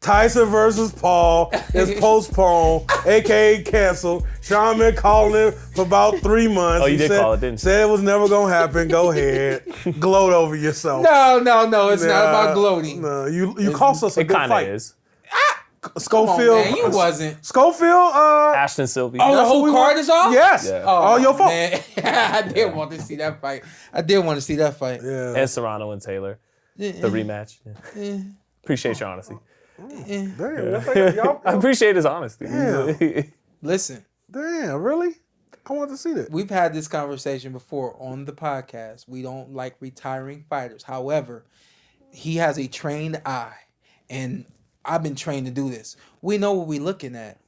Tyson versus Paul is postponed, A.K.A. canceled. Shawn been calling it for about 3 months. Oh, you did call it, didn't you? Said it was never going to happen. Go ahead. Gloat over yourself. No. It's not about gloating. No, you cost us a good fight. It kind of is. Schofield. Come on, man, you wasn't. Schofield. Ashton Sylvie. Oh, the whole card is off? Yes. Yeah. All your fault. Man. I did want to see that fight. Yeah. And Serrano and Taylor. The rematch. Yeah. Appreciate your honesty. Damn, y'all, I appreciate his honesty. Damn. Listen. Damn, really? I want to see that. We've had this conversation before on the podcast. We don't like retiring fighters. However, he has a trained eye, and I've been trained to do this. We know what we're looking at.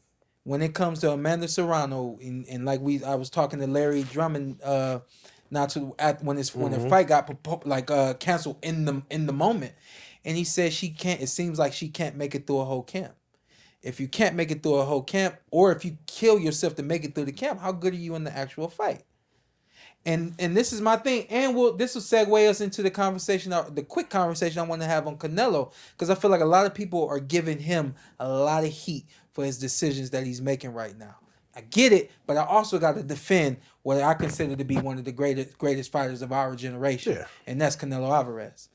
When it comes to Amanda Serrano, and I was talking to Larry Drummond when the fight got canceled in the moment, and he said she can't. It seems like she can't make it through a whole camp. If you can't make it through a whole camp, or if you kill yourself to make it through the camp, how good are you in the actual fight? And this is my thing, and this will segue us into the conversation, the quick conversation I want to have on Canelo, because I feel like a lot of people are giving him a lot of heat for his decisions that he's making right now. I get it, but I also got to defend what I consider to be one of the greatest fighters of our generation, and that's Canelo Alvarez.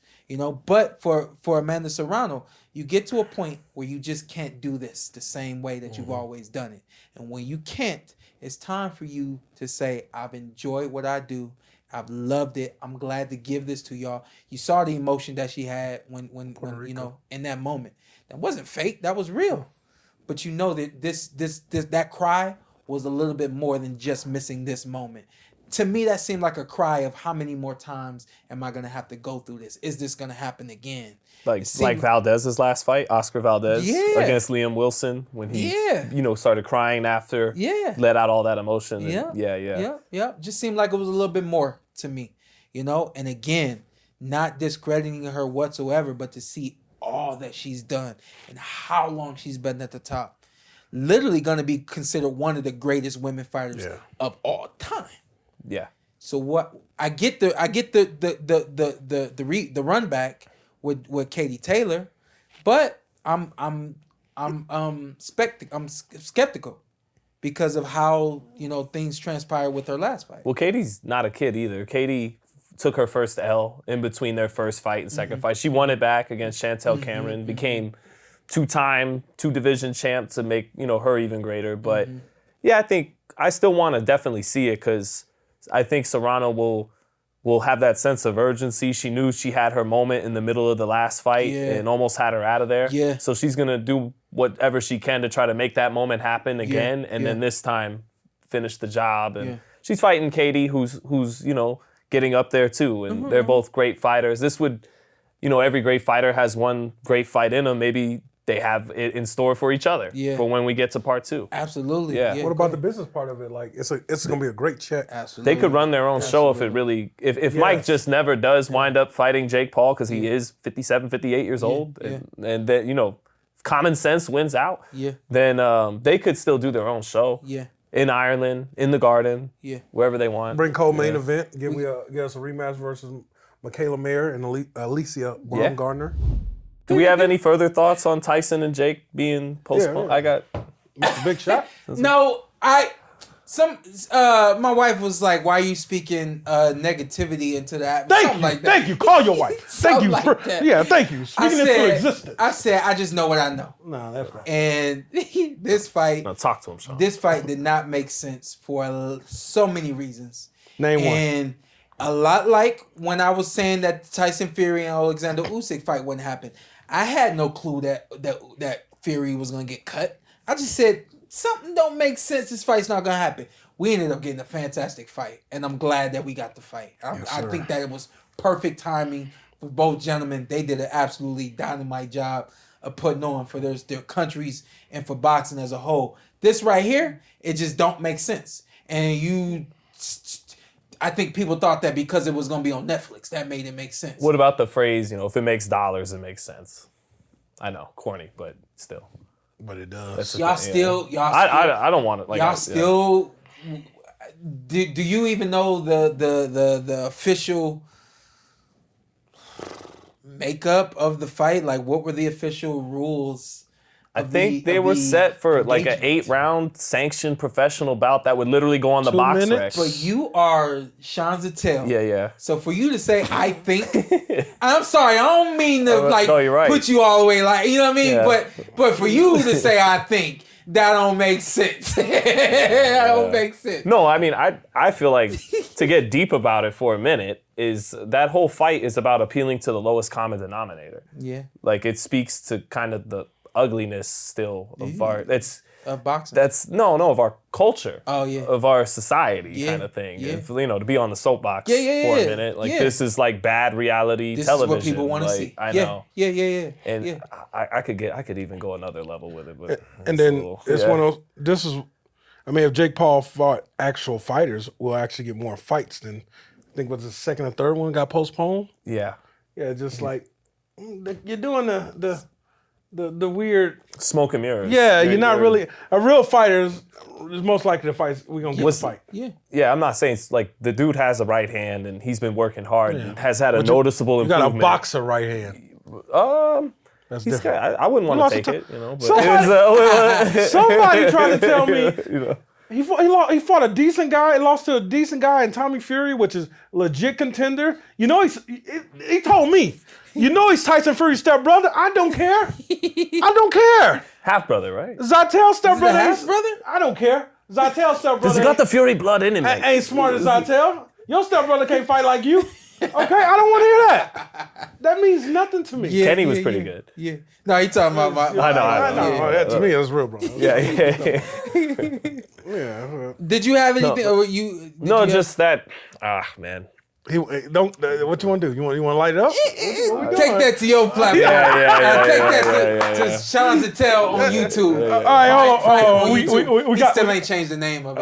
But for Amanda Serrano, you get to a point where you just can't do this the same way that you've always done it. And when you can't, it's time for you to say, I've enjoyed what I do. I've loved it. I'm glad to give this to y'all. You saw the emotion that she had when in that moment. That wasn't fake. That was real. But that that cry was a little bit more than just missing this moment. To me, that seemed like a cry of how many more times am I going to have to go through this? Is this going to happen again? Like Valdez's last fight, Oscar Valdez against Liam Wilson, when he started crying after, let out all that emotion. Yeah. Just seemed like it was a little bit more to me, And again, not discrediting her whatsoever, but to see all that she's done and how long she's been at the top. Literally going to be considered one of the greatest women fighters of all time. Yeah. So what I get the run back with Katie Taylor, but I'm skeptical because of how things transpired with her last fight. Well, Katie's not a kid either. Katie took her first L in between their first fight and second fight. She won it back against Chantel Cameron, became two-division champ to make her even greater. But I think I still want to definitely see it because I think Serrano will have that sense of urgency. She knew she had her moment in the middle of the last fight and almost had her out of there. Yeah. So she's going to do whatever she can to try to make that moment happen again and then this time finish the job. And she's fighting Katie, who's getting up there too. And they're both great fighters. This would, every great fighter has one great fight in them. Maybe they have it in store for each other for when we get to part 2. Absolutely. Yeah. What about the business part of it? Like it's going to be a great check. Absolutely. They could run their own show if it really if Mike just never does wind up fighting Jake Paul because he is 57, 58 years old and that common sense wins out. Yeah. Then they could still do their own show. Yeah. In Ireland, in the Garden. Yeah. Wherever they want. Bring co-main event. Get us a rematch versus Michaela Mayer and Alicia Baumgartner. Do we have any further thoughts on Tyson and Jake being postponed? Yeah. I got big shot. No, my wife was like, "Why are you speaking negativity into that?" Thank you. Thank you. Call your wife. Thank you. Thank you. Speaking into existence. I said, I just know what I know. No, that's right. And this fight. No, talk to him, Shawn. This fight did not make sense for so many reasons. Name one. And a lot like when I was saying that Tyson Fury and Alexander Usyk fight wouldn't happen. I had no clue that Fury was gonna get cut. I just said something don't make sense. This fight's not gonna happen. We ended up getting a fantastic fight, and I'm glad that we got the fight. I think that it was perfect timing for both gentlemen. They did an absolutely dynamite job of putting on for their countries and for boxing as a whole. This right here, it just don't make sense. And I think people thought that because it was going to be on Netflix, that made it make sense. What about the phrase, if it makes dollars, it makes sense? I know, corny, but still. But it does. Y'all still. I don't want it. Like, y'all still. Do you even know the official makeup of the fight? Like, what were the official rules I think they were set for like an 8-round sanctioned professional bout that would literally go on the 2 box minutes? rec. But you are Shawn Porter. Yeah. So for you to say I think, I'm sorry, I don't mean to no, you're right. put you all the way like, you know what I mean. Yeah. But for you to say I think, that don't make sense. That don't make sense. No, I mean, I feel like to get deep about it for a minute is that whole fight is about appealing to the lowest common denominator. Yeah. Like it speaks to kind of the ugliness still of our Of boxing. of our culture. Oh, yeah. Of our society kind of thing. Yeah. If, to be on the soapbox for a minute. Like this is like bad reality this television. is what people want to see. I know. Yeah. And I could even go another level with it. But And then it's one of those. If Jake Paul fought actual fighters, we'll actually get more fights than I think was the second and third one got postponed. Yeah. Yeah, just like you're doing the weird smoke and mirrors. Yeah, you're not really a real fighter is most likely to fight. We're gonna get a fight. Yeah, I'm not saying like the dude has a right hand and he's been working hard and has had a noticeable improvement. You got a boxer right hand. That's different. I wouldn't want to take it, But somebody tried to tell me he fought a decent guy. Lost to a decent guy in Tommy Fury, which is legit contender. He told me. He's Tyson Fury's stepbrother. I don't care. Half brother, right? Zytel's stepbrother. Half brother? I don't care. Zytel's stepbrother. He's got the Fury blood in him. Ain't smart as Zytel. Your stepbrother can't fight like you. Okay, I don't want to hear that. That means nothing to me. Yeah, Kenny was pretty good. Yeah. No, he talking about my. I know. That to me is real, bro. Yeah. Did you have anything? Or you? No, just that. Man. What you want to do? You want to light it up? Take that to your platform. Take that to Shawn Porter on YouTube. All right, hold on. We still ain't changed the name of it.